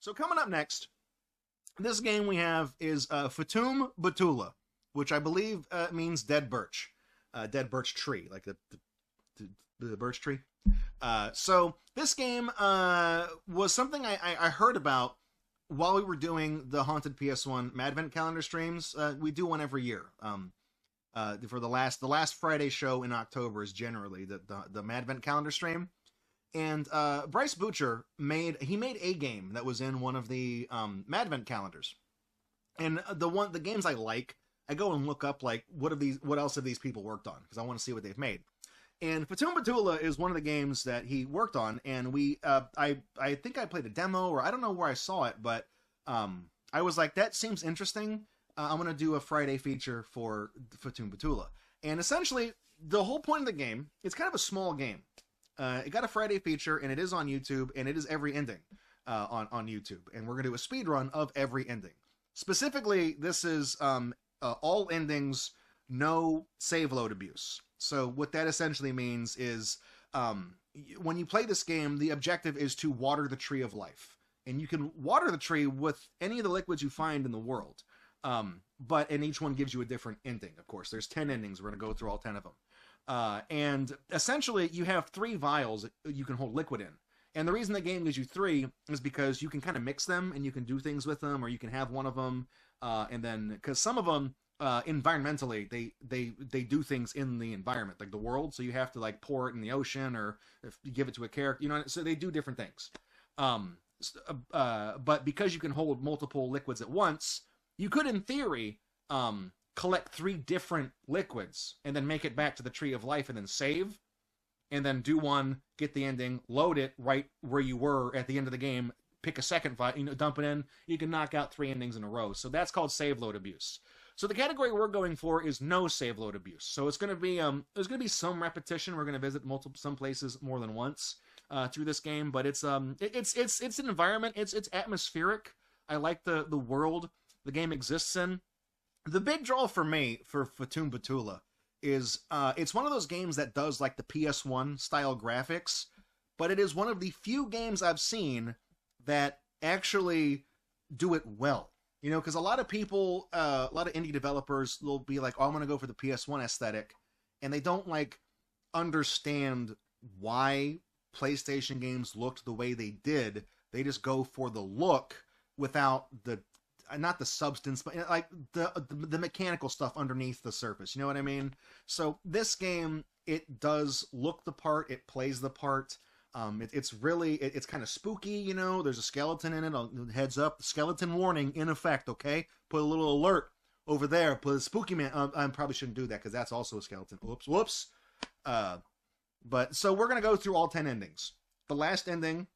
So coming up next, this game we have is Fatum Betula, which I believe means dead birch. Dead birch tree, like the birch tree. So this game was something I heard about while we were doing the Haunted PS1 Madvent calendar streams. We do one every year. For the last Friday show in October is generally the Madvent calendar stream. And Bryce Bucher made a game that was in one of the Madvent calendars. And the games I like, I go and look up like what else have these people worked on, because I want to see what they've made. And Fatum Betula is one of the games that he worked on, and I think I played a demo, or I don't know where I saw it, but I was like, that seems interesting. I'm going to do a Friday feature for Fatum Betula. And essentially, the whole point of the game, it's kind of a small game. It got a Friday feature, and it is on YouTube, and it is every ending on YouTube. And we're going to do a speed run of every ending. Specifically, this is all endings, no save load abuse. So what that essentially means is when you play this game, the objective is to water the tree of life. And you can water the tree with any of the liquids you find in the world. And each one gives you a different ending, of course. There's 10 endings. We're going to go through all 10 of them. And essentially, you have 3 vials you can hold liquid in. And the reason the game gives you 3 is because you can kind of mix them, and you can do things with them, or you can have one of them. And then, because some of them, environmentally, they do things in the environment, like the world. So you have to like pour it in the ocean, or if you give it to a character, you know. So they do different things. But because you can hold multiple liquids at once, you could, in theory, collect 3 different liquids and then make it back to the Tree of Life and then save, and then do one, get the ending, load it right where you were at the end of the game, pick a second vial, dump it in. You can knock out 3 endings in a row. So that's called save load abuse. So the category we're going for is no save load abuse. So it's going to be there's going to be some repetition. We're going to visit some places more than once through this game, but it's an environment. It's atmospheric. I like the world the game exists in. The big draw for me for Fatum Betula is it's one of those games that does like the PS1 style graphics, but it is one of the few games I've seen that actually do it well. You know, because a lot of people, a lot of indie developers will be like, oh, I'm going to go for the PS1 aesthetic, and they don't like understand why PlayStation games looked the way they did. They just go for the look without not the substance, but like the mechanical stuff underneath the surface. You know what I mean? So this game, it does look the part, it plays the part. It's kind of spooky, you know. There's a skeleton in it. Heads up, skeleton warning in effect. Okay, put a little alert over there. Put a spooky man. I probably shouldn't do that because that's also a skeleton. Whoops. But so we're gonna go through all 10 endings. The last ending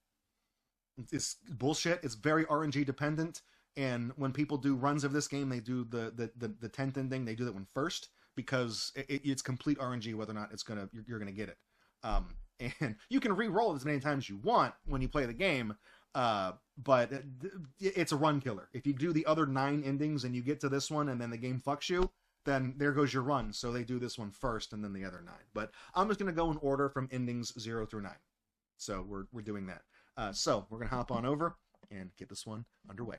is bullshit. It's very RNG dependent. And when people do runs of this game, they do the 10th ending. They do that one first because it's complete RNG whether or not you're gonna get it. And you can re-roll it as many times as you want when you play the game, but it's a run killer. If you do the other 9 endings and you get to this one and then the game fucks you, then there goes your run. So they do this one first and then the other 9. But I'm just going to go in order from endings 0 through 9. So we're doing that. So we're going to hop on over and get this one underway.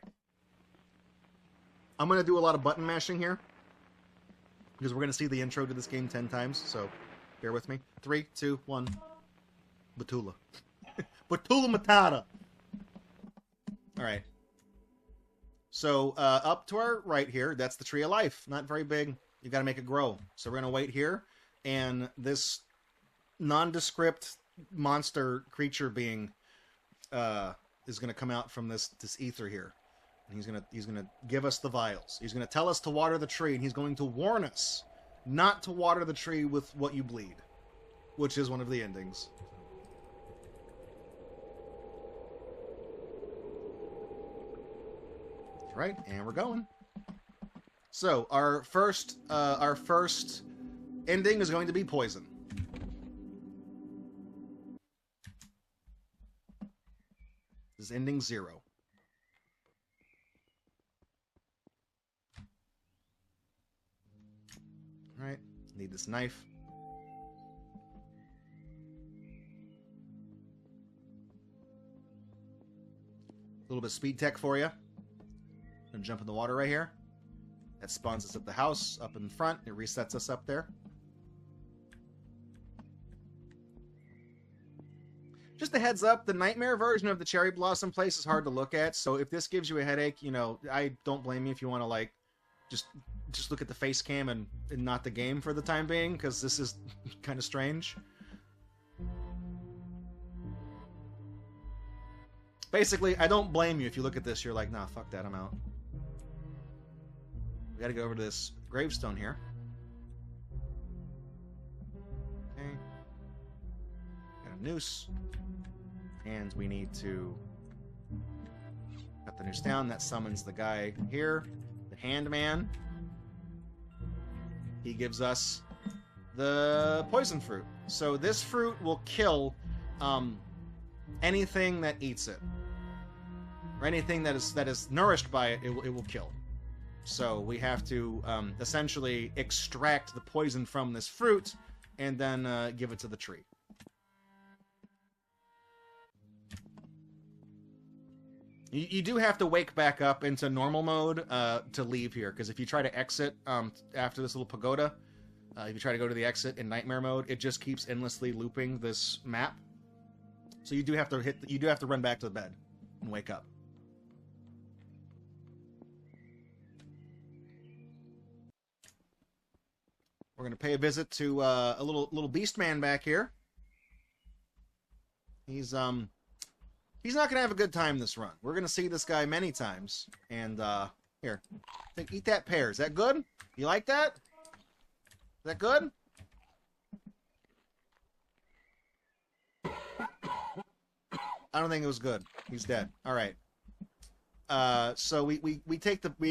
I'm going to do a lot of button mashing here because we're going to see the intro to this game 10 times. So bear with me. 3, 2, 1... Betula. Betula Matata. Alright. So, up to our right here, that's the Tree of Life. Not very big. You gotta make it grow. So we're gonna wait here, and this nondescript monster creature being is gonna come out from this ether here. And he's gonna give us the vials. He's gonna tell us to water the tree, and he's going to warn us not to water the tree with what you bleed, which is one of the endings. Right, and we're going. So our first ending is going to be poison. This is ending 0. All right, need this knife. little bit of speed tech for you. Gonna jump in the water right here. That spawns us at the house up in front. It resets us up there. Just a heads up, the nightmare version of the cherry blossom place is hard to look at, so if this gives you a headache, you know, I don't blame you if you want to, like, just look at the face cam and not the game for the time being, because this is kind of strange. Basically, I don't blame you if you look at this, you're like, nah, fuck that, I'm out. We gotta go over to this gravestone here. Okay. Got a noose. And we need to cut the noose down. That summons the guy here, the hand man. He gives us the poison fruit. So this fruit will kill anything that eats it, or anything that is nourished by it. It will kill. So we have to essentially extract the poison from this fruit and then give it to the tree. You do have to wake back up into normal mode to leave here, because if you try to exit after this little pagoda, if you try to go to the exit in nightmare mode, it just keeps endlessly looping this map. So you do have to run back to the bed and wake up. We're gonna pay a visit to a little beast man back here. He's not going to have a good time this run. We're going to see this guy many times. And, here. Eat that pear. Is that good? You like that? Is that good? I don't think it was good. He's dead. All right. So we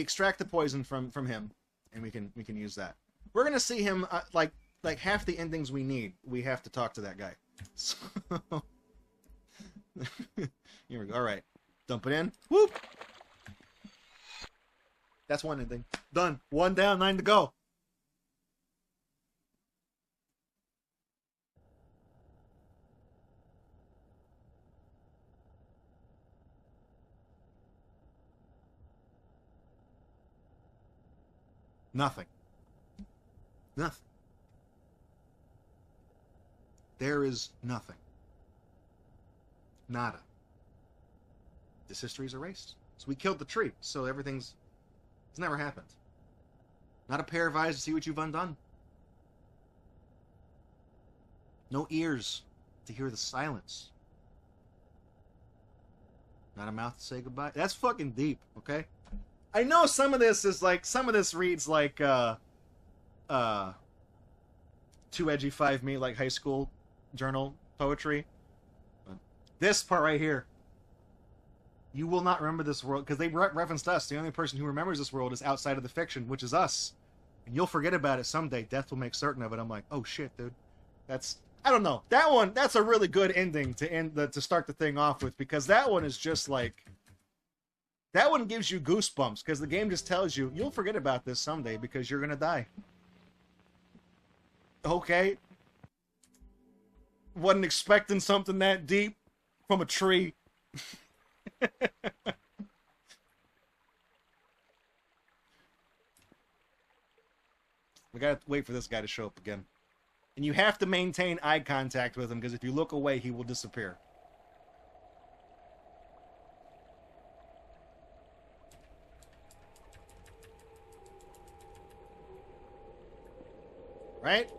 extract the poison from him, and we can use that. We're going to see him, like half the endings we need. We have to talk to that guy. So... Here we go. All right, dump it in. Whoop. That's one ending. Done. 1 down, 9 to go. Nothing. Nothing. There is nothing. Nada. This history is erased. So we killed the tree, so it's never happened. Not a pair of eyes to see what you've undone. No ears to hear the silence. Not a mouth to say goodbye. That's fucking deep, okay? I know some of this reads like, too edgy 5 me, like high school journal poetry. This part right here, you will not remember this world, because they referenced us. The only person who remembers this world is outside of the fiction, which is us. And you'll forget about it someday. Death will make certain of it. I'm like, oh shit, dude. I don't know. That's a really good ending to start the thing off with, because that one is just like, that one gives you goosebumps, because the game just tells you, you'll forget about this someday, because you're gonna die. Okay. Wasn't expecting something that deep from a tree. We gotta wait for this guy to show up again. And you have to maintain eye contact with him, because if you look away, he will disappear. Right?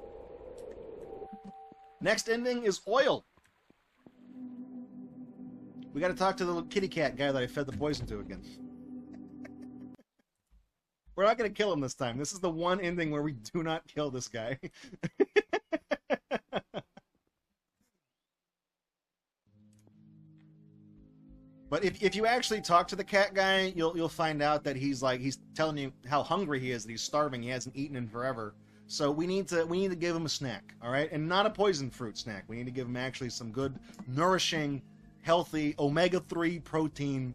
Next ending is oil. We gotta talk to the little kitty cat guy that I fed the poison to again. We're not gonna kill him this time. This is the one ending where we do not kill this guy. But if you actually talk to the cat guy, you'll find out that he's telling you how hungry he is, that he's starving, he hasn't eaten in forever. So we need to give him a snack, all right? And not a poison fruit snack. We need to give him actually some good, nourishing, healthy, omega-3 protein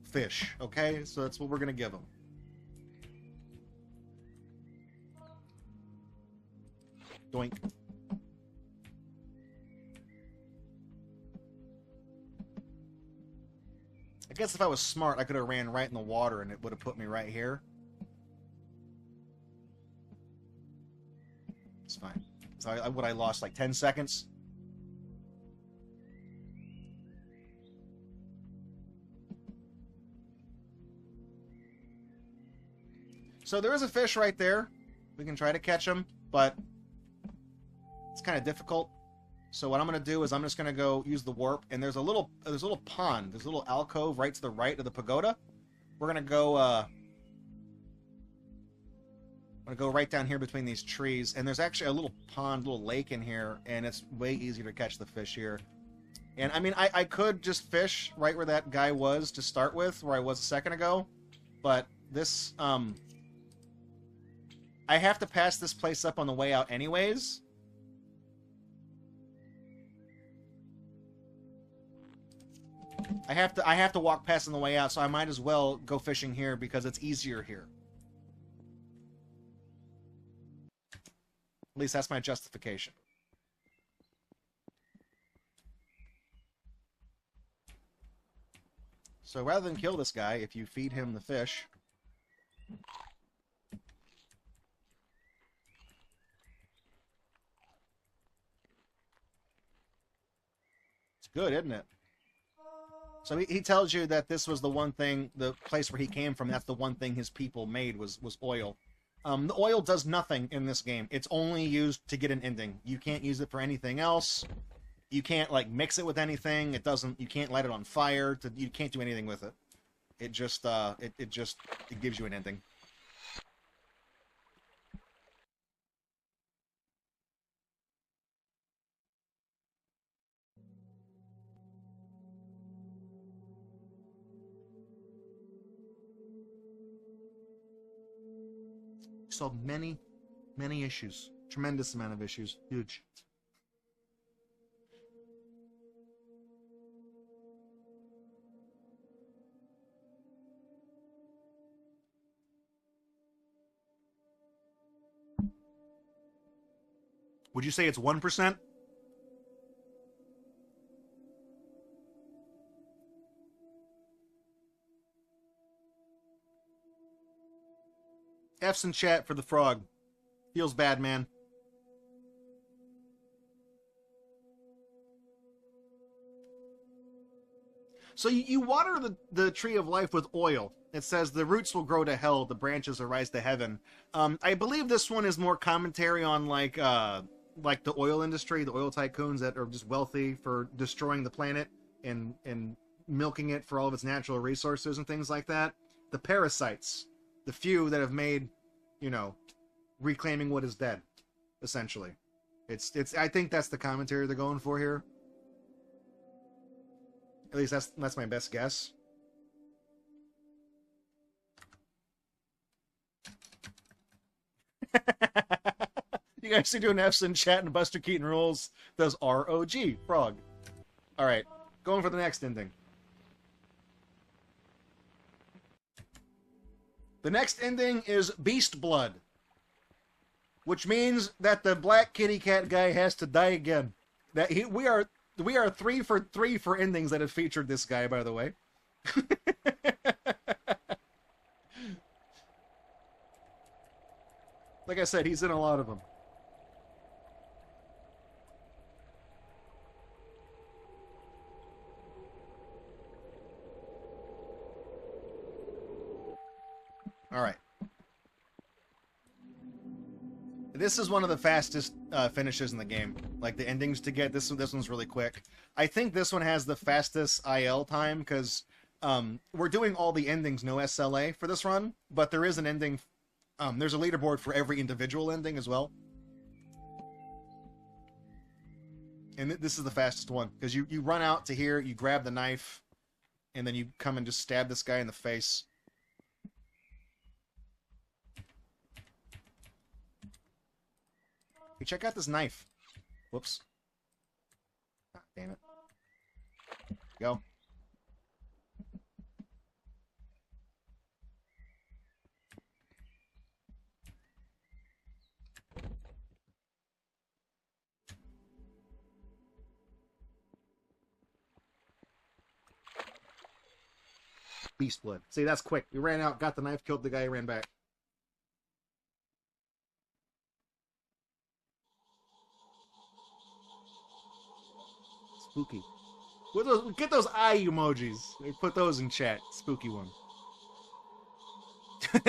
fish, okay? So that's what we're going to give him. Doink. guess if I was smart, I could have ran right in the water and it would have put me right here. It's fine. So I lost like 10 seconds? So there is a fish right there. We can try to catch him, but it's kind of difficult. So what I'm going to do is I'm just going to go use the warp, and there's a little pond, there's a little alcove right to the right of the pagoda. We're going to go I'm going to go right down here between these trees, and there's actually a little pond, little lake in here, and it's way easier to catch the fish here. And I mean, I could just fish right where that guy was to start with, where I was a second ago, but this I have to pass this place up on the way out anyways. I have to walk past on the way out, so I might as well go fishing here because it's easier here. At least that's my justification. So rather than kill this guy, if you feed him the fish... It's good, isn't it? So he tells you that this was the one thing, the place where he came from, that's the one thing his people made was oil. The oil does nothing in this game. It's only used to get an ending. You can't use it for anything else. You can't, like, mix it with anything. It doesn't, you can't light it on fire. You can't do anything with it. It just, it gives you an ending. Solved many issues. Tremendous amount of issues. Huge. Would you say it's 1%? F's in chat for the frog. Feels bad, man. So you water the tree of life with oil. It says the roots will grow to hell, the branches will rise to heaven. I believe this one is more commentary on like the oil industry, the oil tycoons that are just wealthy for destroying the planet and milking it for all of its natural resources and things like that. The parasites, the few that have made, you know, reclaiming what is dead, essentially. It's I think that's the commentary they're going for here. At least that's my best guess. You guys are doing F's in chat and Buster Keaton rules. Does ROG, frog. Alright, going for the next ending. The next ending is Beast Blood, which means that the black kitty cat guy has to die again. That we are 3 for 3 for endings that have featured this guy, by the way. Like I said, he's in a lot of them. All right. This is one of the fastest finishes in the game. Like, the endings to get, this one's really quick. I think this one has the fastest IL time, because we're doing all the endings, no SLA for this run, but there is an ending, there's a leaderboard for every individual ending as well. And this is the fastest one, because you run out to here, you grab the knife, and then you come and just stab this guy in the face. Hey, check out this knife. Whoops. Ah, damn it. Go. Beast blood. See, that's quick. We ran out, got the knife, killed the guy, ran back. Spooky. Get those eye emojis. Put those in chat. Spooky one.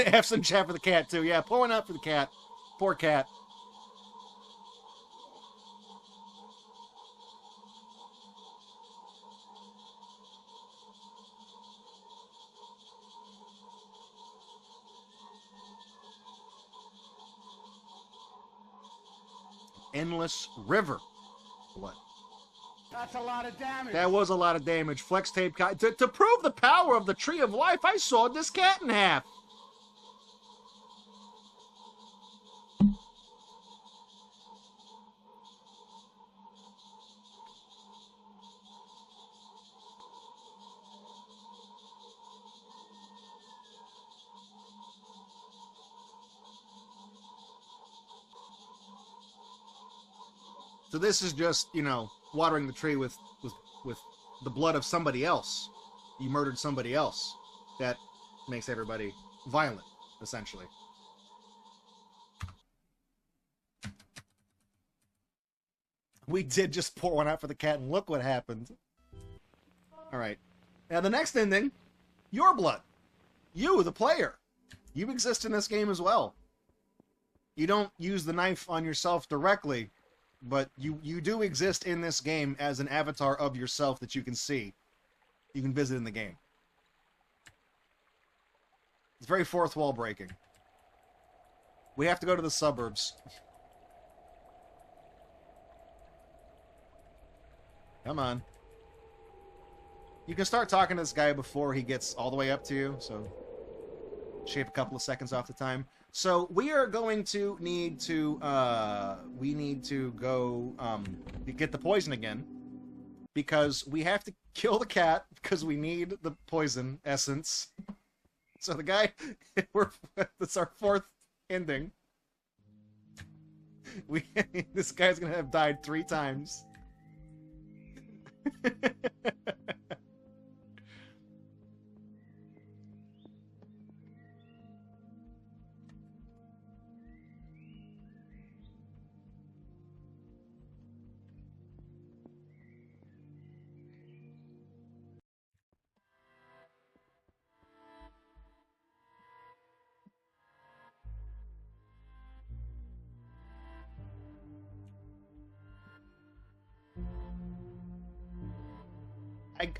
Have some chat for the cat, too. Yeah, pulling up for the cat. Poor cat. Endless river. What? That's a lot of damage. That was a lot of damage. Flex tape. To prove the power of the Tree of Life, I sawed this cat in half. So this is just, you know, watering the tree with the blood of somebody else. You murdered somebody else. That makes everybody violent, essentially. We did just pour one out for the cat, and look what happened. Alright. Now the next ending, your blood. You, the player. You exist in this game as well. You don't use the knife on yourself directly, but you do exist in this game as an avatar of yourself that you can see. You can visit in the game. It's very fourth wall breaking. We have to go to the suburbs. Come on. You can start talking to this guy before he gets all the way up to you, so shave a couple of seconds off the time. So we are going to need to go get the poison again, because we have to kill the cat because we need the poison essence. So the guy, that's our fourth ending. This guy's gonna have died 3 times.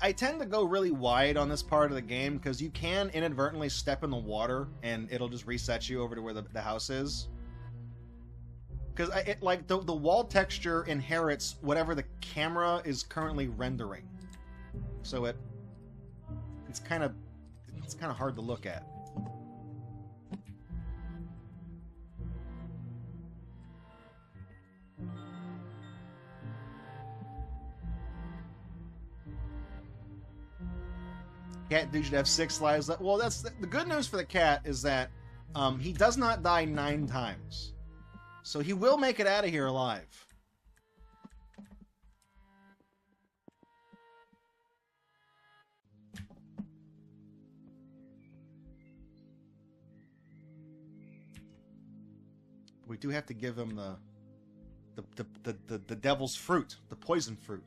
I tend to go really wide on this part of the game because you can inadvertently step in the water and it'll just reset you over to where the house is. Because like the wall texture inherits whatever the camera is currently rendering, so it's kind of hard to look at. Cat dude should have 6 lives left. Well, that's the good news for the cat is that he does not die 9 times. So he will make it out of here alive. We do have to give him the devil's fruit, the poison fruit.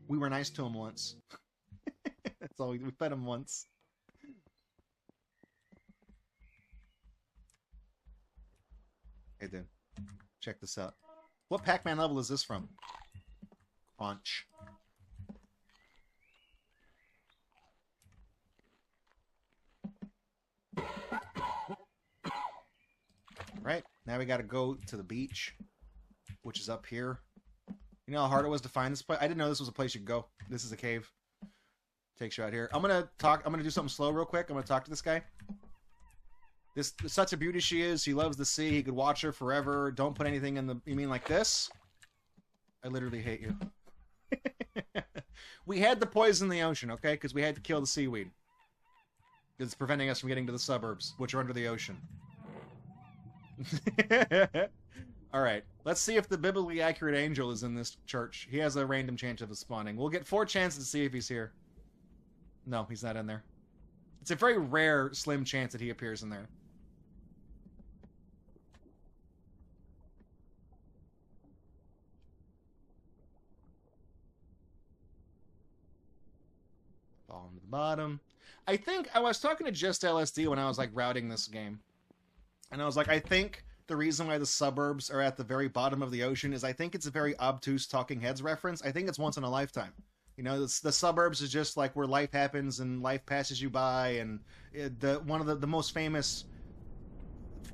We were nice to him once. That's all. We fed him once. Hey, dude. Check this out. What Pac-Man level is this from? Crunch. Right. Now we gotta go to the beach, which is up here. You know how hard it was to find this place? I didn't know this was a place you could go. This is a cave. Takes you out here. I'm gonna do something slow real quick. I'm gonna talk to this guy. This is such a beauty she is. He loves the sea. He could watch her forever. Don't put anything in the... You mean like this? I literally hate you. We had to poison the ocean, okay? Because we had to kill the seaweed. It's preventing us from getting to the suburbs, which are under the ocean. Alright, let's see if the biblically accurate angel is in this church. He has a random chance of spawning. We'll get 4 chances to see if he's here. No, he's not in there. It's a very rare, slim chance that he appears in there. Falling to the bottom. I think I was talking to Just LSD when I was like routing this game. And I was like, I think the reason why the suburbs are at the very bottom of the ocean is I think it's a very obtuse Talking Heads reference. I think it's once in a lifetime. You know, the suburbs is just like where life happens and life passes you by, and one of the most famous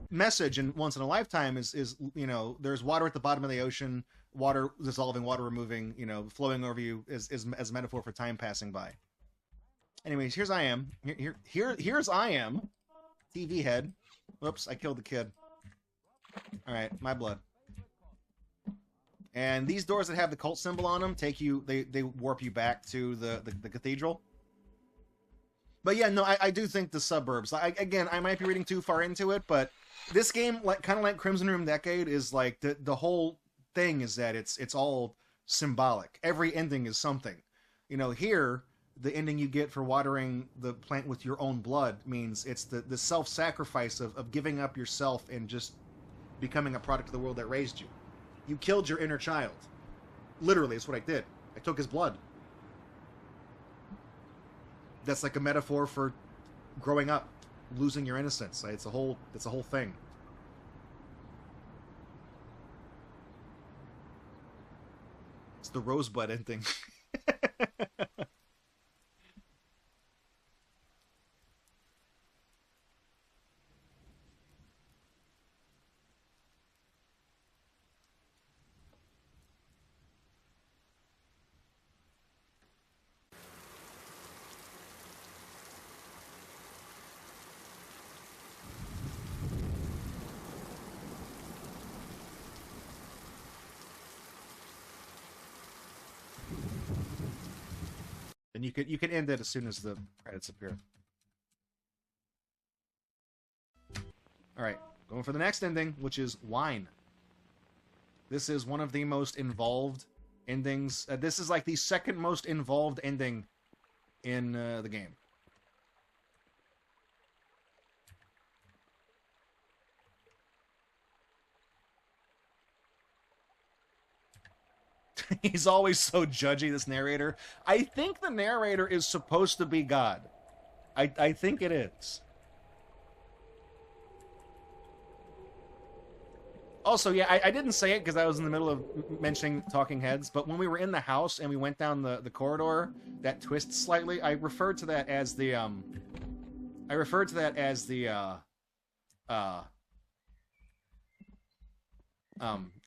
message in Once in a Lifetime is you know, there's water at the bottom of the ocean, water dissolving, water removing, you know, flowing over you is as a metaphor for time passing by. Anyways, here's I am. Here's I am. TV head. Whoops, I killed the kid. Alright, my blood. And these doors that have the cult symbol on them take you, they warp you back to the cathedral. But yeah, no, I do think the suburbs, again, I might be reading too far into it, but this game, like kind of like Crimson Room Decade, is like the whole thing is that it's all symbolic. Every ending is something. You know, here, the ending you get for watering the plant with your own blood means it's the self-sacrifice of giving up yourself and just becoming a product of the world that raised you. You killed your inner child. Literally, that's what I did. I took his blood. That's like a metaphor for growing up, losing your innocence. It's a whole thing. It's the rosebud ending. And you can end it as soon as the credits appear. Alright, going for the next ending, which is wine. This is one of the most involved endings. This is like the second most involved ending in the game. He's always so judgy, this narrator. I think the narrator is supposed to be God. I think it is. Also, yeah, I didn't say it because I was in the middle of mentioning Talking Heads, but when we were in the house and we went down the corridor that twists slightly, I referred to that as the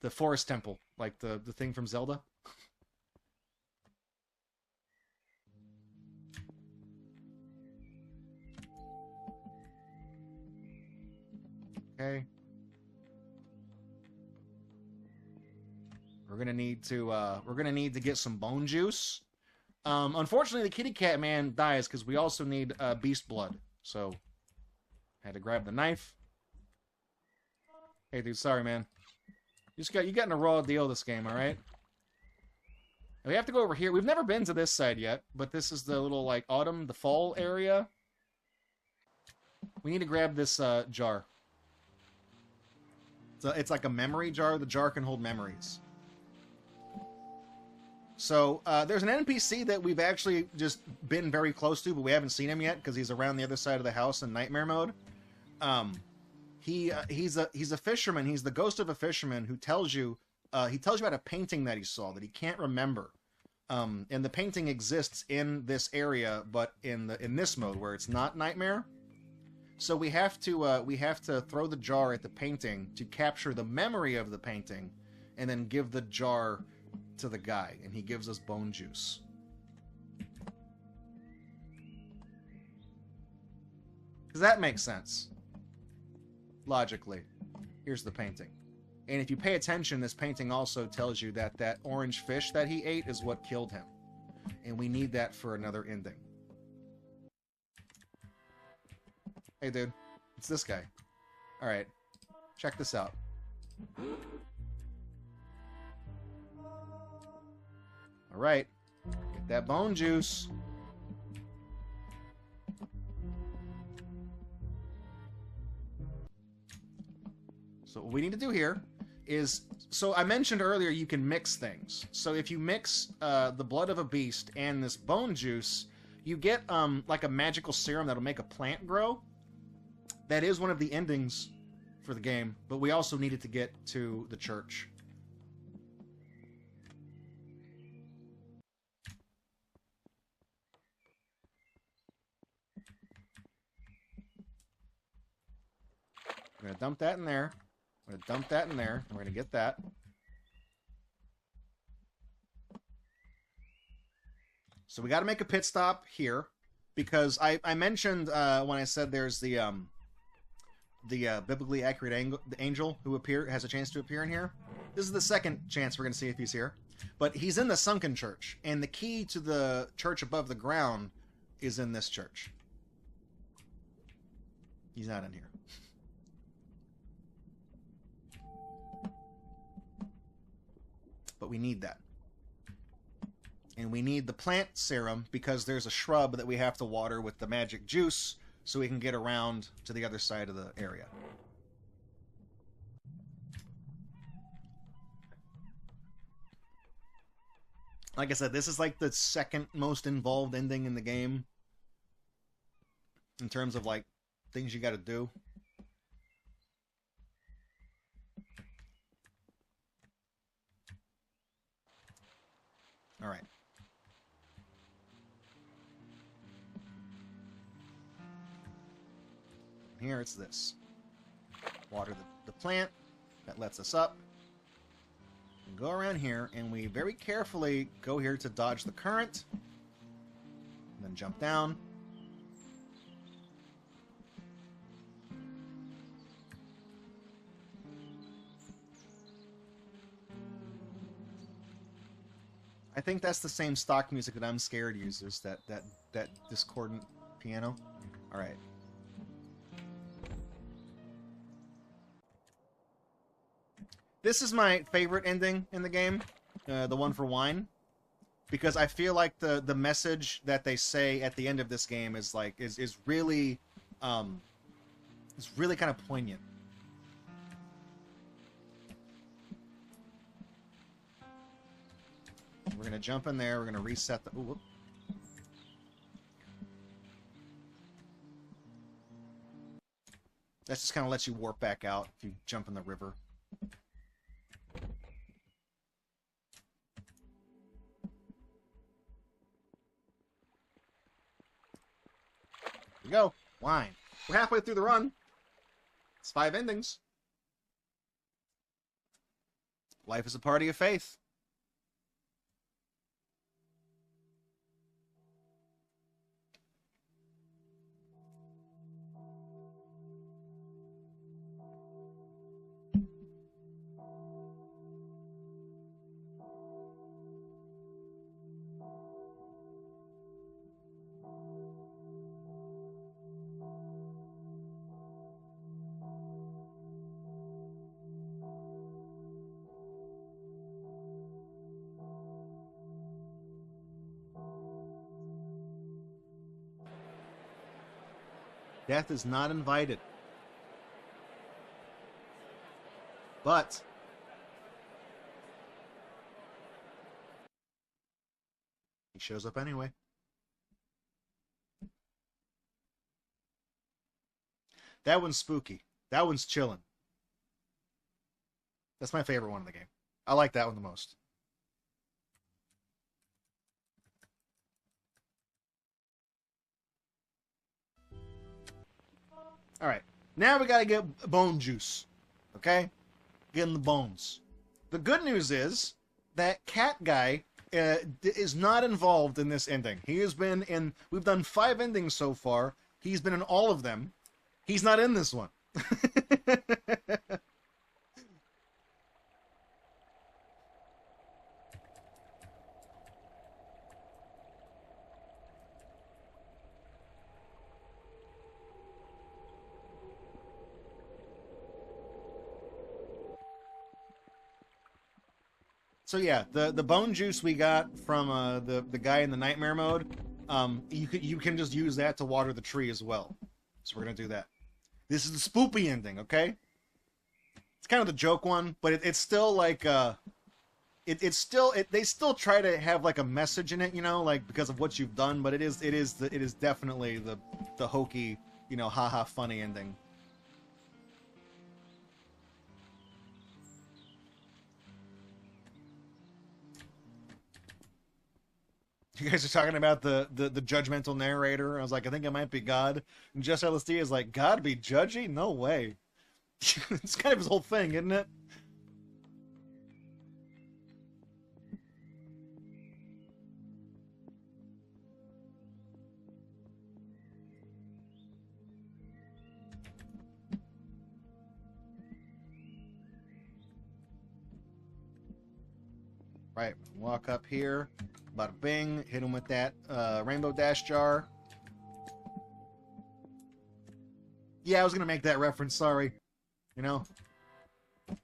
the forest temple, like the thing from Zelda. Okay. We're gonna need to get some bone juice. Unfortunately, the kitty cat man dies because we also need beast blood. So, had to grab the knife. Hey, dude, sorry, man. You got in a raw deal this game, all right? We have to go over here. We've never been to this side yet, but this is the little like the fall area. We need to grab this jar. So it's like a memory jar. The jar can hold memories. So, there's an NPC that we've actually just been very close to, but we haven't seen him yet, because he's around the other side of the house in nightmare mode. He's a fisherman. He's the ghost of a fisherman who tells you, about a painting that he saw that he can't remember. And the painting exists in this area, but in this mode, where it's not nightmare. So we have to throw the jar at the painting to capture the memory of the painting, and then give the jar to the guy, and he gives us bone juice. Because that makes sense. Logically. Here's the painting. And if you pay attention, this painting also tells you that that orange fish that he ate is what killed him. And we need that for another ending. Hey, dude. It's this guy. Alright. Check this out. All right. Get that bone juice. So what we need to do here is, so I mentioned earlier you can mix things. So if you mix the blood of a beast and this bone juice, you get like a magical serum that'll make a plant grow. That is one of the endings for the game, but we also needed to get to the church. We're gonna dump that in there. We're gonna dump that in there. We're gonna get that. So we got to make a pit stop here because I mentioned when I said there's the biblically accurate angel who has a chance to appear in here. This is the second chance we're gonna see if he's here, but he's in the sunken church, and the key to the church above the ground is in this church. He's not in here. But we need that. And we need the plant serum because there's a shrub that we have to water with the magic juice so we can get around to the other side of the area. Like I said, this is like the second most involved ending in the game in terms of like things you got to do. All right. Here it's this. Water the plant. That lets us up. We go around here, and we very carefully go here to dodge the current. And then jump down. I think that's the same stock music that I'm Scared uses, that discordant piano. All right. This is my favorite ending in the game, the one for wine, because I feel like the message that they say at the end of this game is like is really kind of poignant. We're gonna jump in there. We're gonna reset the. Ooh, whoop. That just kind of lets you warp back out if you jump in the river. Here we go. Wine. We're halfway through the run. It's 5 endings. Life is a party of faith. Death is not invited. But he shows up anyway. That one's spooky. That one's chilling. That's my favorite one in the game. I like that one the most. All right, now we gotta get bone juice, okay? Getting the bones. The good news is that cat guy is not involved in this ending. He has been in, we've done 5 endings so far. He's been in all of them. He's not in this one. So yeah, the bone juice we got from the guy in the nightmare mode, you can just use that to water the tree as well. So we're gonna do that. This is the spoopy ending, okay? It's kind of the joke one, but it's still like they still try to have like a message in it, you know, like because of what you've done. But it is definitely the hokey, you know, haha funny ending. You guys are talking about the judgmental narrator. I was like, I think it might be God. And Just LSD is like, God be judgy? No way. It's kind of his whole thing, isn't it? Right, walk up here, bada bing, hit him with that rainbow dash jar. Yeah, I was gonna make that reference, sorry. You know? Here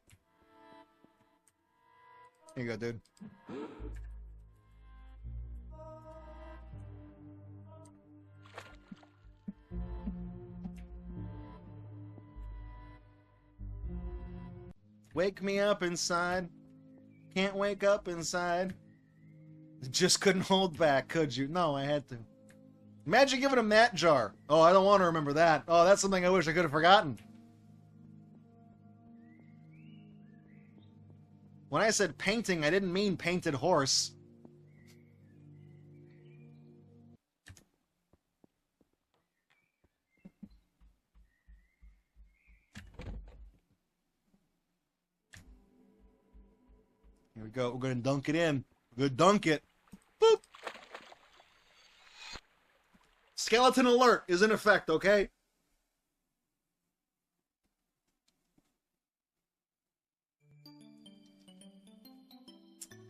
you go, dude. Wake me up inside. Can't wake up inside. Just couldn't hold back, could you? No, I had to. Imagine giving him that jar. Oh, I don't want to remember that. Oh, that's something I wish I could have forgotten. When I said painting, I didn't mean painted horse. Here we go. We're going to dunk it in. We're going to dunk it. Boop. Skeleton alert is in effect, okay?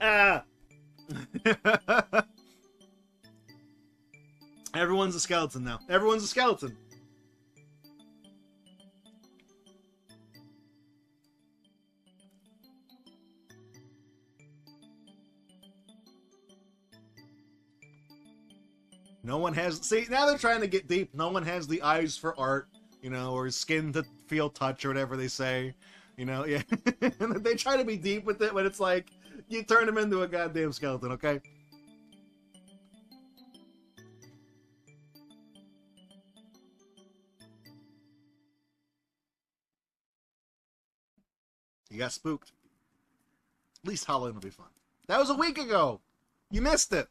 Ah! Everyone's a skeleton now. Everyone's a skeleton. No one has... See, now they're trying to get deep. No one has the eyes for art, you know, or skin to feel touch or whatever they say. You know, yeah. They try to be deep with it, but it's like, you turn him into a goddamn skeleton, okay? You got spooked. At least Halloween will be fun. That was a week ago! You missed it!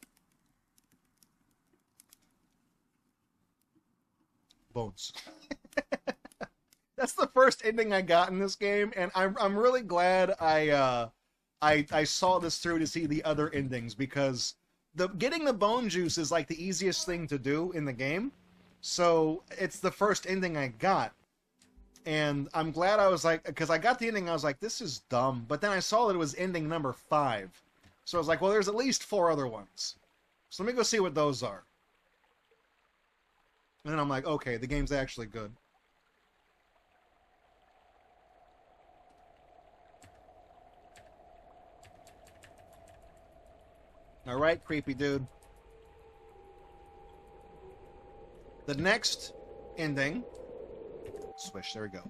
Bones. That's the first ending I got in this game, and I'm really glad I saw this through to see the other endings, because getting the bone juice is like the easiest thing to do in the game. So it's the first ending I got. And I'm glad I was like, because I got the ending, I was like, this is dumb. But then I saw that it was ending number 5. So I was like, well, there's at least 4 other ones. So let me go see what those are. And then I'm like, okay, the game's actually good. Alright, creepy dude. The next ending... Swish, there we go.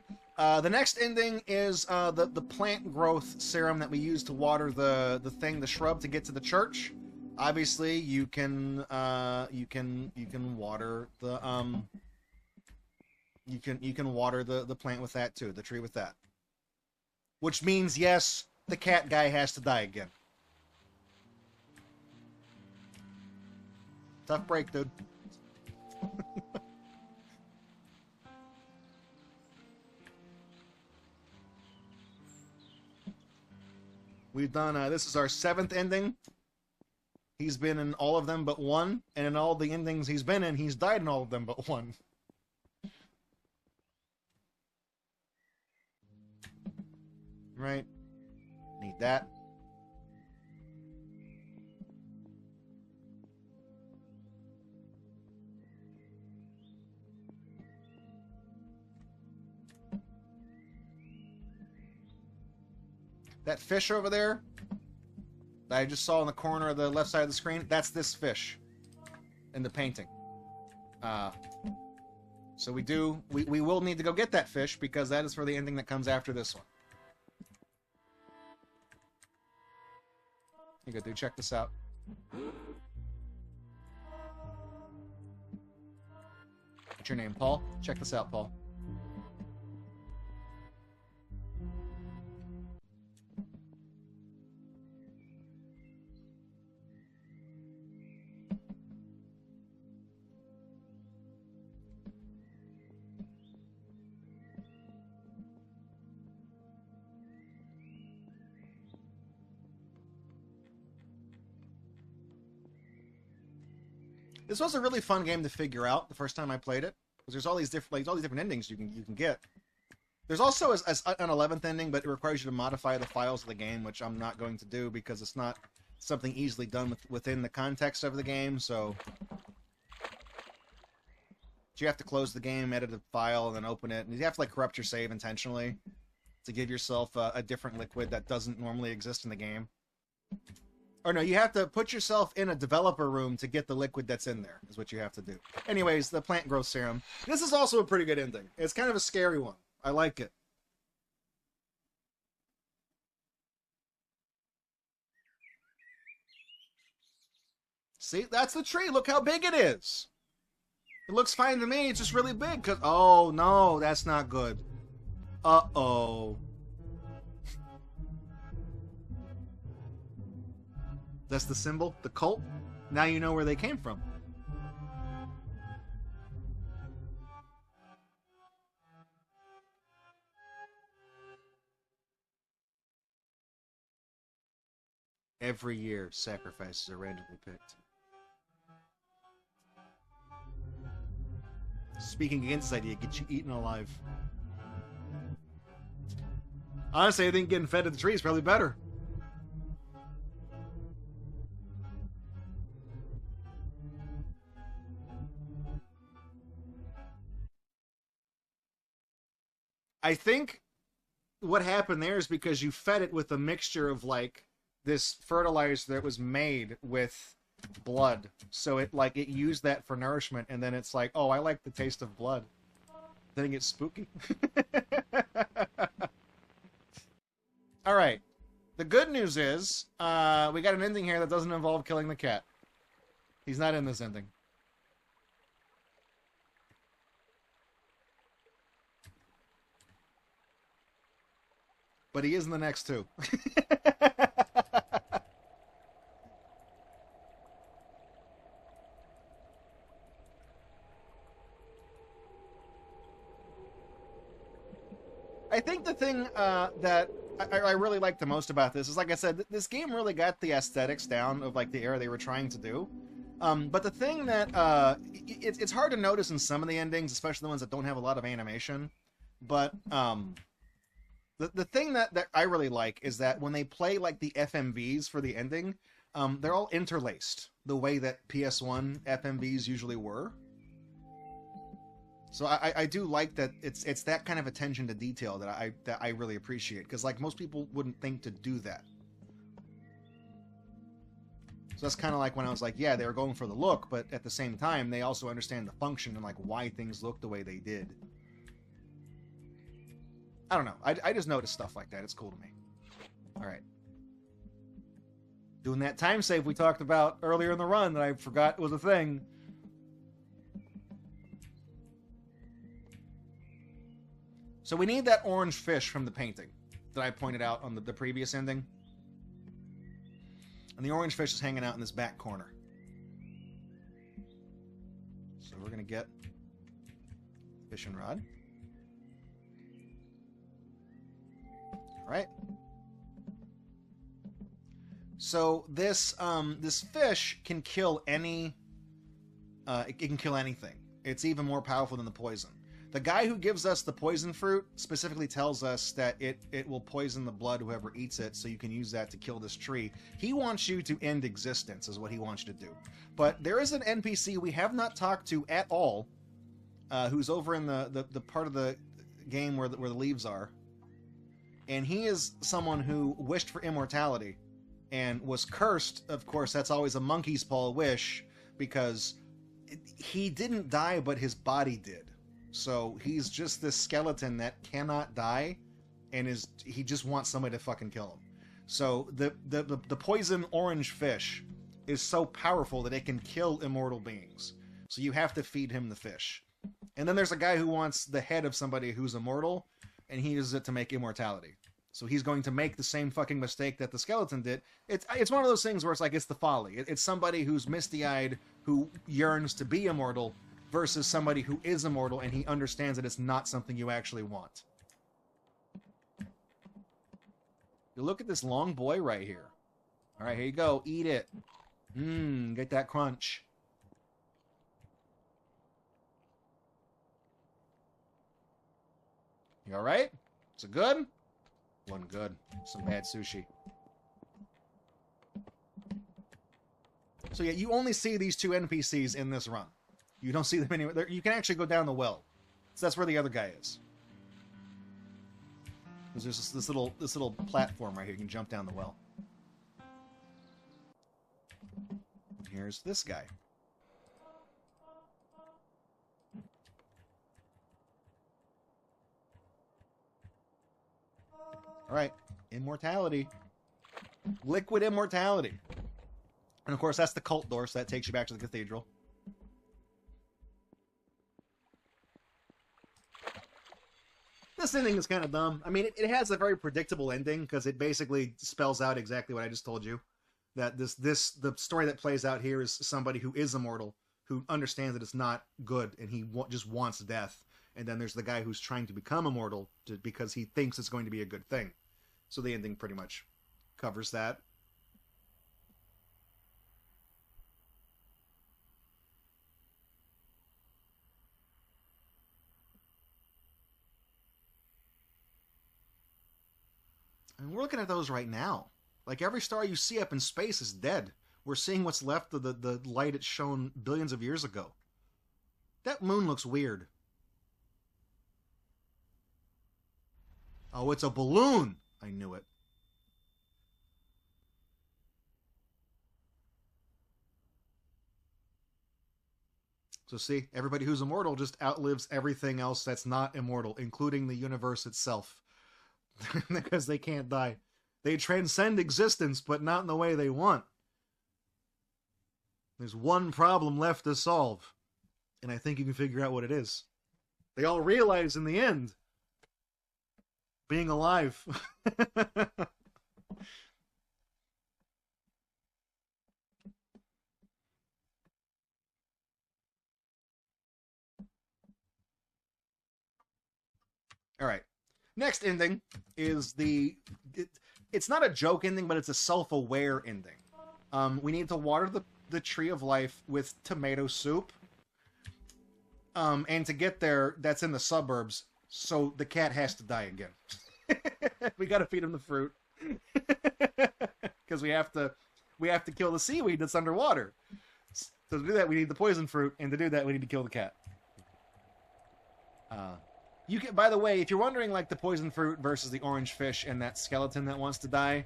The next ending is the plant growth serum that we use to water the shrub to get to the church. Obviously, you can water the you can water the plant with that too, the tree with that. Which means, yes, the cat guy has to die again. Tough break, dude. We've done, this is our 7th ending. He's been in all of them but one, and in all the endings he's been in, he's died in all of them but one. Right? Need that. That fish over there, that I just saw in the corner of the left side of the screen, that's this fish in the painting. So we will need to go get that fish, because that is for the ending that comes after this one. You go, dude. Check this out. What's your name, Paul? Check this out, Paul. This was a really fun game to figure out the first time I played it, because there's all these different endings you can get. There's also an 11th ending, but it requires you to modify the files of the game, which I'm not going to do because it's not something easily done within the context of the game. So you have to close the game, edit a file, and then open it, and you have to like corrupt your save intentionally to give yourself a different liquid that doesn't normally exist in the game. Or no, you have to put yourself in a developer room to get the liquid that's in there, is what you have to do. Anyways, the plant growth serum. This is also a pretty good ending. It's kind of a scary one. I like it. See, that's the tree. Look how big it is. It looks fine to me. It's just really big. Oh, no, that's not good. Uh-oh. That's the symbol, the cult. Now you know where they came from. Every year, sacrifices are randomly picked. Speaking against this idea, get you eaten alive. Honestly, I think getting fed to the tree is probably better. I think what happened there is because you fed it with a mixture of like this fertilizer that was made with blood, so it used that for nourishment, and then it's like, oh, I like the taste of blood. Then it gets spooky. All right, the good news is we got an ending here that doesn't involve killing the cat. He's not in this ending. But he is in the next two. I think the thing that I really like the most about this is, like I said, this game really got the aesthetics down of like the era they were trying to do. But the thing that it's hard to notice in some of the endings, especially the ones that don't have a lot of animation. But the thing that I really like is that when they play like the FMVs for the ending, they're all interlaced the way that PS1 FMVs usually were. So I do like that it's that kind of attention to detail that I really appreciate, because like most people wouldn't think to do that. So that's kind of like when I was like, yeah, they were going for the look, but at the same time they also understand the function and like why things look the way they did. I don't know. I just noticed stuff like that. It's cool to me. All right. Doing that time save we talked about earlier in the run that I forgot was a thing. So we need that orange fish from the painting that I pointed out on the previous ending. And the orange fish is hanging out in this back corner. So we're going to get fishing rod. Right. So this fish can kill any. It can kill anything. It's even more powerful than the poison. The guy who gives us the poison fruit specifically tells us that it will poison the blood of whoever eats it, so you can use that to kill this tree. He wants you to end existence, is what he wants you to do. But there is an NPC we have not talked to at all, who's over in the part of the game where the leaves are. And he is someone who wished for immortality and was cursed. Of course, that's always a monkey's paw wish, because he didn't die, but his body did. So he's just this skeleton that cannot die, and he just wants somebody to fucking kill him. So the poison orange fish is so powerful that it can kill immortal beings. So you have to feed him the fish. And then there's a guy who wants the head of somebody who's immortal, and he uses it to make immortality. So he's going to make the same fucking mistake that the skeleton did. It's one of those things where it's like, it's the folly. It's somebody who's misty-eyed, who yearns to be immortal, versus somebody who is immortal and he understands that it's not something you actually want. You look at this long boy right here. All right, here you go. Eat it. Get that crunch. You all right? Is it good? Wasn't good. Some bad sushi. So yeah, you only see these two NPCs in this run. You don't see them anywhere. You can actually go down the well. So that's where the other guy is. There's this little platform right here. You can jump down the well. Here's this guy. All right, immortality. Liquid immortality. And of course, that's the cult door, so that takes you back to the cathedral. This ending is kind of dumb. I mean, it has a very predictable ending, because it basically spells out exactly what I just told you. That the story that plays out here is somebody who is immortal, who understands that it's not good, and he just wants death. And then there's the guy who's trying to become immortal because he thinks it's going to be a good thing. So the ending pretty much covers that. And we're looking at those right now. Like, every star you see up in space is dead. We're seeing what's left of the light it's shown billions of years ago. That moon looks weird. Oh, it's a balloon! I knew it. So see, everybody who's immortal just outlives everything else that's not immortal, including the universe itself. Because they can't die. They transcend existence, but not in the way they want. There's one problem left to solve. And I think you can figure out what it is. They all realize in the end, being alive. All right. Next ending is it's not a joke ending, but it's a self-aware ending. We need to water the tree of life with tomato soup. And to get there, that's in the suburbs, so the cat has to die again. We gotta feed him the fruit. Because we have to kill the seaweed that's underwater. So to do that, we need the poison fruit, and to do that, we need to kill the cat. You can, by the way, if you're wondering, like, the poison fruit versus the orange fish and that skeleton that wants to die,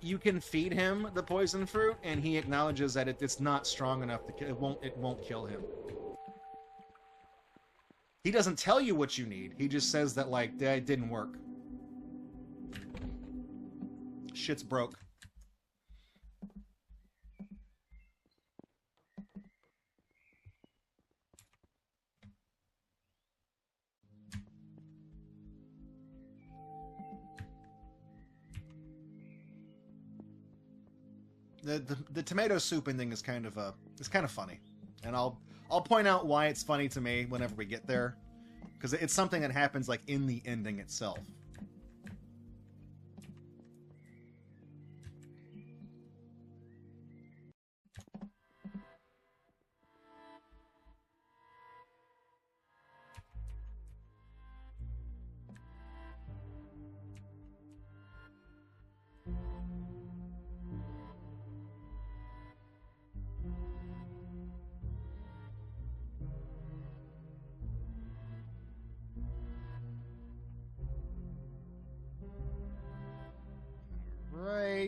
you can feed him the poison fruit, and he acknowledges that it's not strong enough to kill. It won't kill him. He doesn't tell you what you need. He just says that, like, that didn't work. Shit's broke. The tomato soup ending is kind of funny, and I'll point out why it's funny to me whenever we get there, because it's something that happens like in the ending itself.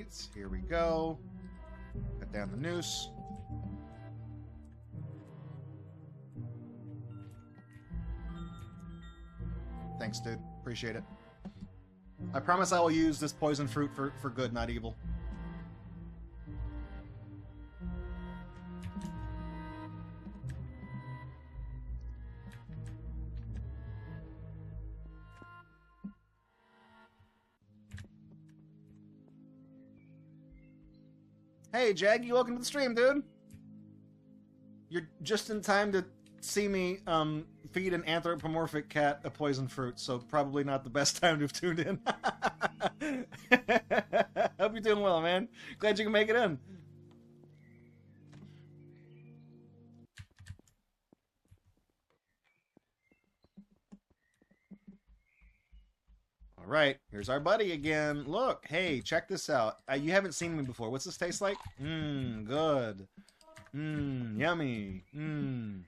right, here we go. Cut down the noose. Thanks, dude. Appreciate it. I promise I will use this poison fruit for good, not evil. Hey, Jaggy, welcome to the stream, dude. You're just in time to see me feed an anthropomorphic cat a poison fruit, so probably not the best time to have tuned in. Hope you're doing well, man. Glad you can make it in. All right, here's our buddy again. Look, hey, check this out. You haven't seen me before. What's this taste like? Mmm, good. Mmm, yummy. Mmm.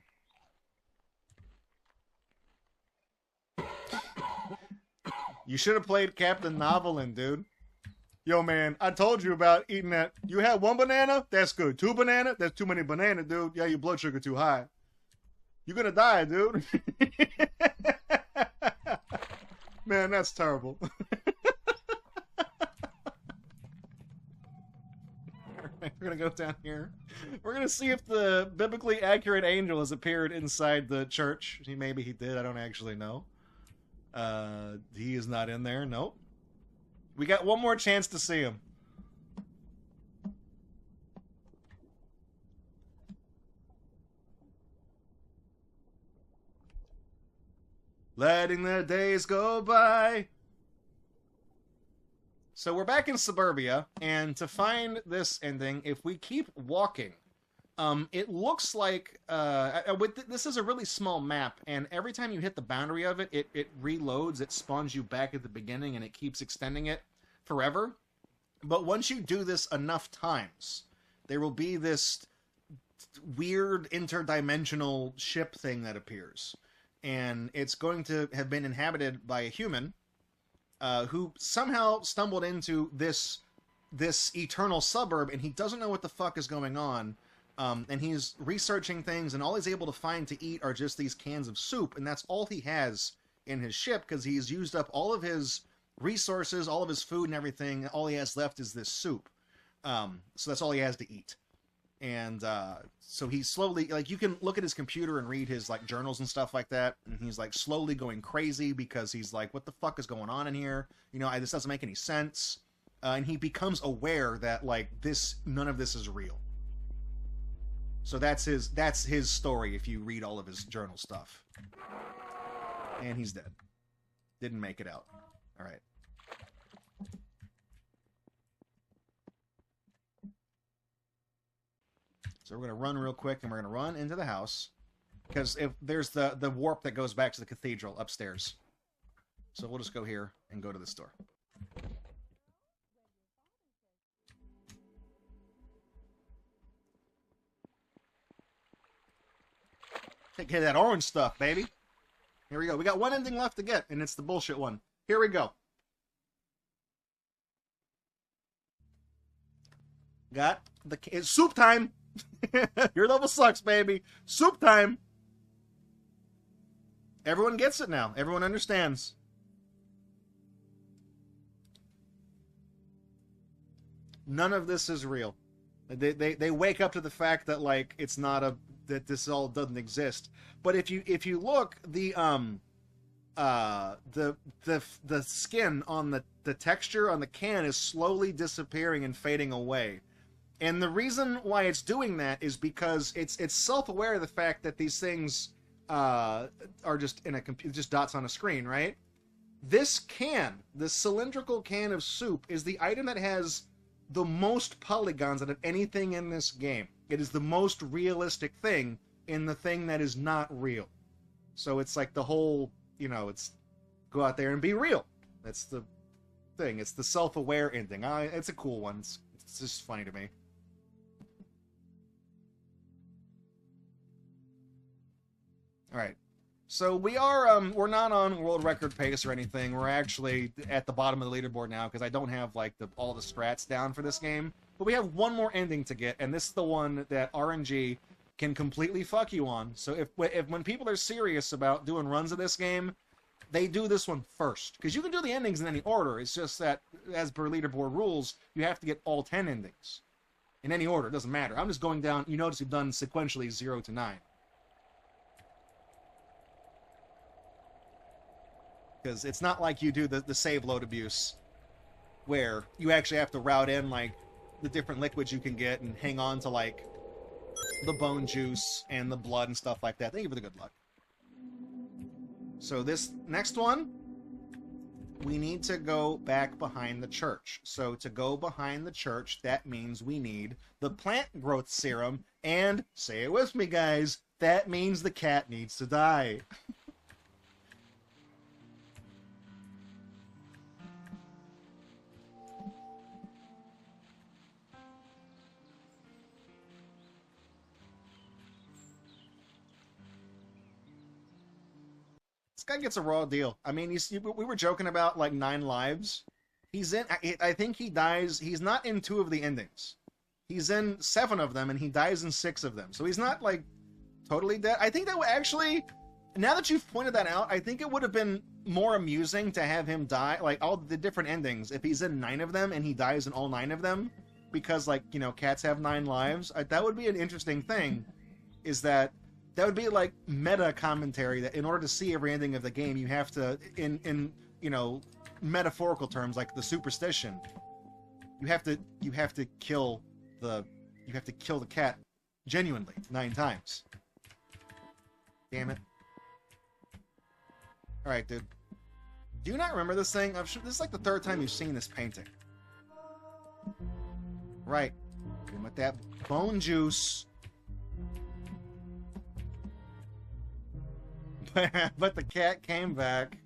You should have played Captain Novelin, dude. Yo, man, I told you about eating that. You had 1 banana? That's good. 2 banana? That's too many banana, dude. Yeah, your blood sugar too high. You're gonna die, dude. Man, that's terrible. We're gonna go down here. We're gonna see if the biblically accurate angel has appeared inside the church. Maybe he did. I don't actually know. He is not in there. Nope. We got one more chance to see him. Letting the days go by. So we're back in suburbia, and to find this ending, if we keep walking, it looks like this is a really small map, and every time you hit the boundary of it, it reloads, it spawns you back at the beginning, and it keeps extending it forever. But once you do this enough times, there will be this weird interdimensional ship thing that appears. And it's going to have been inhabited by a human who somehow stumbled into this eternal suburb, and he doesn't know what the fuck is going on. And he's researching things, and all he's able to find to eat are just these cans of soup, and that's all he has in his ship, because he's used up all of his resources, all of his food and everything. All he has left is this soup. So that's all he has to eat. And so he's slowly, like, you can look at his computer and read his, like, journals and stuff like that, and he's, like, slowly going crazy because he's like, what the fuck is going on in here? You know, this doesn't make any sense. And he becomes aware that, like, none of this is real. So that's his story if you read all of his journal stuff. And he's dead. Didn't make it out. All right. So we're going to run real quick, and we're going to run into the house, because if there's the warp that goes back to the cathedral upstairs. So we'll just go here and go to the store. Take care of that orange stuff, baby. Here we go. We got one ending left to get, and it's the bullshit one. Here we go. Got it's soup time. Your level sucks, baby. Soup time. Everyone gets it now. Everyone understands. None of this is real. They wake up to the fact that, like, it's not that this all doesn't exist. But if you look, the skin on the texture on the can is slowly disappearing and fading away. And the reason why it's doing that is because it's self-aware of the fact that these things are just in a computer, just dots on a screen, right? This cylindrical can of soup, is the item that has the most polygons out of anything in this game. It is the most realistic thing in the thing that is not real. So it's like the whole, you know, it's go out there and be real. That's the thing. It's the self-aware ending. It's a cool one. It's just funny to me. All right. So we're not on world record pace or anything. We're actually at the bottom of the leaderboard now because I don't have like all the strats down for this game. But we have one more ending to get, and this is the one that RNG can completely fuck you on. So if when people are serious about doing runs of this game, they do this one first. Because you can do the endings in any order. It's just that, as per leaderboard rules, you have to get all 10 endings. In any order, it doesn't matter. I'm just going down. You notice we've done sequentially 0 to 9. Because it's not like you do the save load abuse, where you actually have to route in, like, the different liquids you can get and hang on to, like, the bone juice and the blood and stuff like that. Thank you for the good luck. So this next one, we need to go back behind the church. So to go behind the church, that means we need the plant growth serum, and, say it with me, guys, that means the cat needs to die. Guy gets a raw deal. I mean, we were joking about like 9 lives. He's in. I think he dies. He's not in 2 of the endings. He's in 7 of them, and he dies in 6 of them. So he's not like totally dead. I think that would actually, now that you've pointed that out, I think it would have been more amusing to have him die, like all the different endings, if he's in 9 of them and he dies in all 9 of them, because, like, you know, cats have 9 lives. That would be an interesting thing. Is that would be like meta commentary, that in order to see every ending of the game, you have to, in you know, metaphorical terms, like the superstition, you have to kill the cat genuinely 9 times. Damn it. All right, dude. Do you not remember this thing? I'm sure this is like the 3rd time you've seen this painting. Right. And with that bone juice. But the cat came back.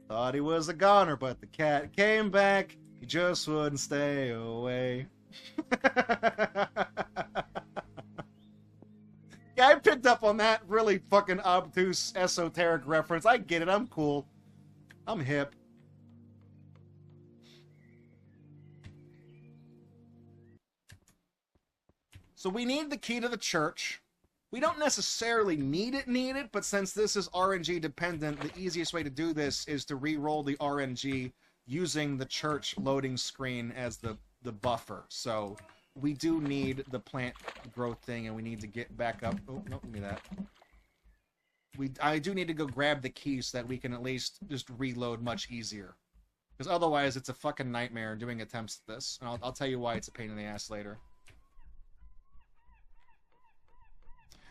Thought he was a goner, but the cat came back. He just wouldn't stay away. Yeah, I picked up on that really fucking obtuse, esoteric reference. I get it. I'm cool. I'm hip. So we need the key to the church. We don't necessarily need it, but since this is RNG dependent, the easiest way to do this is to re-roll the RNG using the church loading screen as the buffer. So we do need the plant growth thing, and we need to get back up. Oh, no, give me that. I do need to go grab the key so that we can at least just reload much easier. Because otherwise it's a fucking nightmare doing attempts at this. And I'll tell you why it's a pain in the ass later.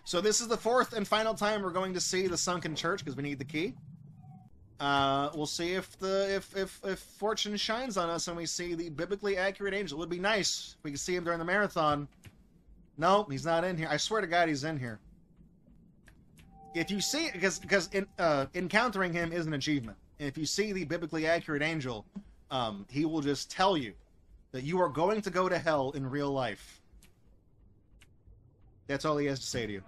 So this is the 4th and final time we're going to see the sunken church because we need the key. We'll see if fortune shines on us and we see the biblically accurate angel. It would be nice if we could see him during the marathon. No, he's not in here. I swear to God, he's in here. If you see, because encountering him is an achievement. And if you see the biblically accurate angel, he will just tell you that you are going to go to hell in real life. That's all he has to say to you.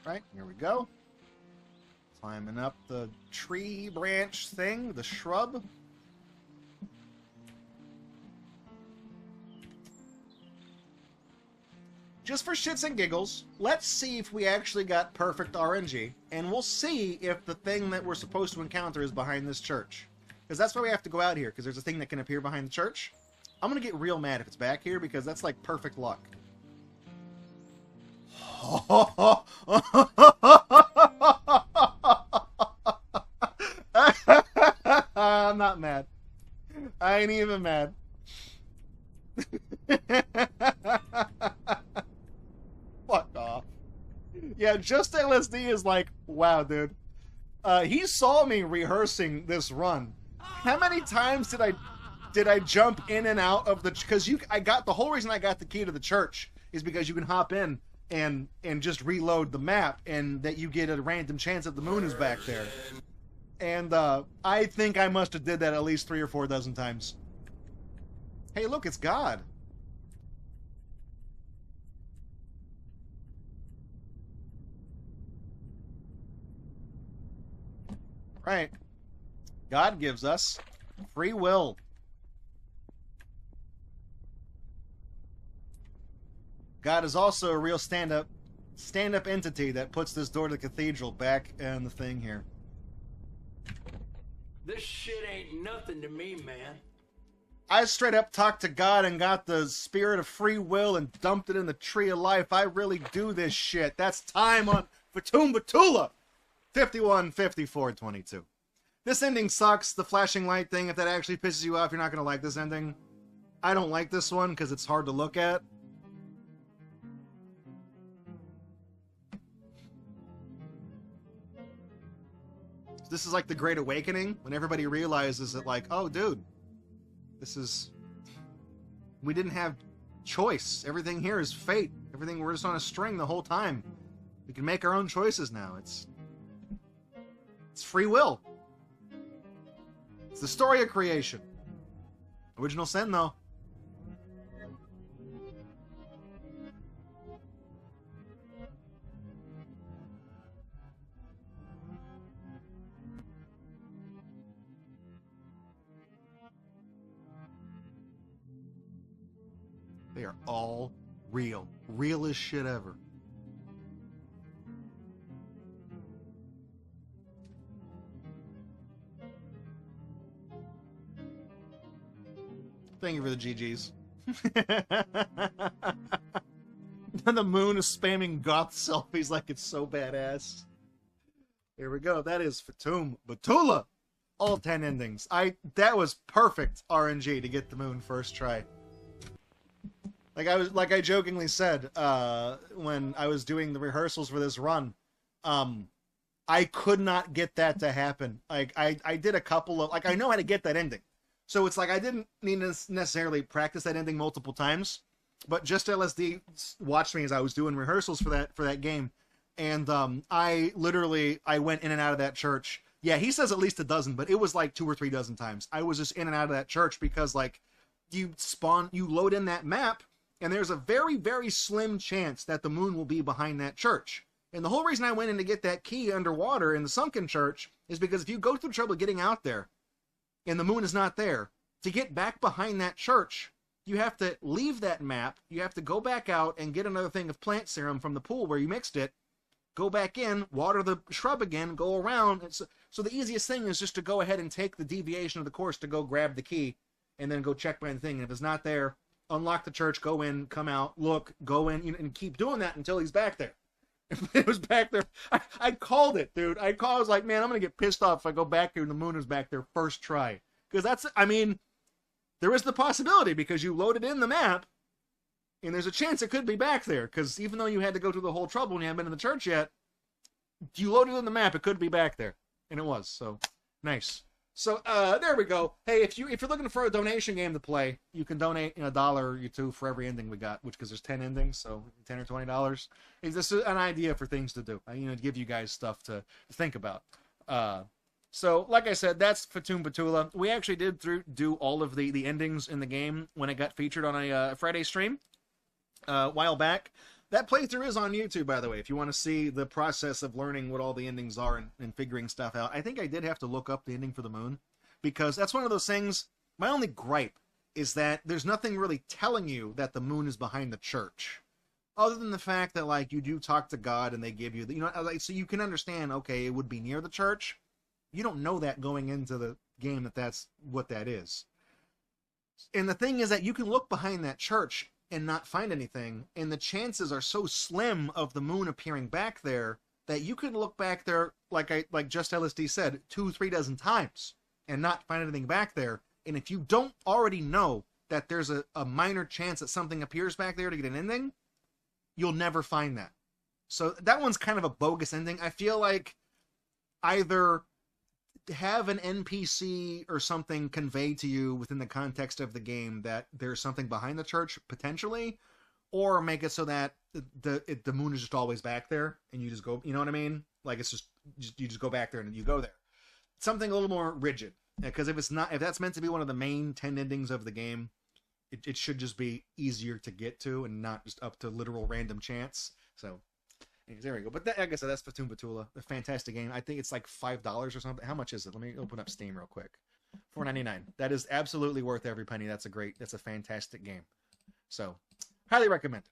Right, here we go. Climbing up the tree branch thing, the shrub. Just for shits and giggles, let's see if we actually got perfect RNG, and we'll see if the thing that we're supposed to encounter is behind this church. Because that's why we have to go out here, because there's a thing that can appear behind the church. I'm going to get real mad if it's back here, because that's like perfect luck. I'm not mad. I ain't even mad. Fuck off. Yeah, just LSD is like, wow, dude. He saw me rehearsing this run. How many times did I jump in and out of the? Because the whole reason I got the key to the church is because you can hop in and just reload the map, and that you get a random chance that the moon is back there. And I think I must have did that at least 3 or 4 dozen times. Hey, look, it's God. Right. God gives us free will. God is also a real stand-up entity that puts this door to the cathedral back in the thing here. This shit ain't nothing to me, man. I straight up talked to God and got the spirit of free will and dumped it in the tree of life. I really do this shit. That's time on Fatum Betula. 51, 54, 22. This ending sucks. The flashing light thing, if that actually pisses you off, you're not going to like this ending. I don't like this one because it's hard to look at. This is like the Great Awakening, when everybody realizes that, like, oh, dude, we didn't have choice. Everything here is fate. Everything, we're just on a string the whole time. We can make our own choices now. It's free will. It's the story of creation. Original sin, though. They are all real. Real as shit ever. Thank you for the GGs. And the moon is spamming goth selfies like it's so badass. Here we go. That is Fatum Betula. All 10 endings. That was perfect RNG to get the moon first try. Like I jokingly said, when I was doing the rehearsals for this run, I could not get that to happen. Like I did a couple of, like, I know how to get that ending. So it's like I didn't need to necessarily practice that ending multiple times, but just LSD watched me as I was doing rehearsals for that game, and I went in and out of that church. Yeah, he says at least a dozen, but it was like 2 or 3 dozen times. I was just in and out of that church because, like, you load in that map, and there's a very, very slim chance that the moon will be behind that church. And the whole reason I went in to get that key underwater in the sunken church is because if you go through trouble getting out there, and the moon is not there, to get back behind that church, you have to leave that map, you have to go back out and get another thing of plant serum from the pool where you mixed it, go back in, water the shrub again, go around. So the easiest thing is just to go ahead and take the deviation of the course to go grab the key, and then go check behind the thing. And if it's not there, unlock the church, go in, come out, look, go in, and keep doing that until he's back there. If it was back there, I called it, dude. I was like, man, I'm going to get pissed off if I go back there and the moon is back there first try. Because that's, I mean, there is the possibility because you loaded in the map, and there's a chance it could be back there. Because even though you had to go through the whole trouble and you haven't been in the church yet, you loaded in the map, it could be back there. And it was, so nice. So there we go. Hey, if you're looking for a donation game to play, you can donate $1 or $2 for every ending we got, which, because there's 10 endings, so $10 or $20. It's just an idea for things to do, to give you guys stuff to think about. So like I said, that's Fatum Betula. We actually did do all of the endings in the game when it got featured on a Friday stream a while back. That playthrough is on YouTube, by the way, if you want to see the process of learning what all the endings are and figuring stuff out. I think I did have to look up the ending for the moon, because that's one of those things. My only gripe is that there's nothing really telling you that the moon is behind the church, other than the fact that, like, you do talk to God and they give you, like, so you can understand, okay, it would be near the church. You don't know that going into the game that's what that is. And the thing is that you can look behind that church and not find anything, and the chances are so slim of the moon appearing back there that you could look back there, like Just LSD said, 2 or 3 dozen times and not find anything back there. And if you don't already know that there's a minor chance that something appears back there to get an ending, you'll never find that. So that one's kind of a bogus ending. I feel like either have an NPC or something conveyed to you within the context of the game that there's something behind the church potentially, or make it so that the moon is just always back there and you just go, you know what I mean? Like it's just you just go back there and you go there. Something a little more rigid, because if that's meant to be one of the main 10 endings of the game, it should just be easier to get to and not just up to literal random chance. So there we go. But like I said, that's Fatum Betula, a fantastic game. I think it's like $5 or something. How much is it? Let me open up Steam real quick. $4.99. That is absolutely worth every penny. That's a fantastic game. So highly recommend it.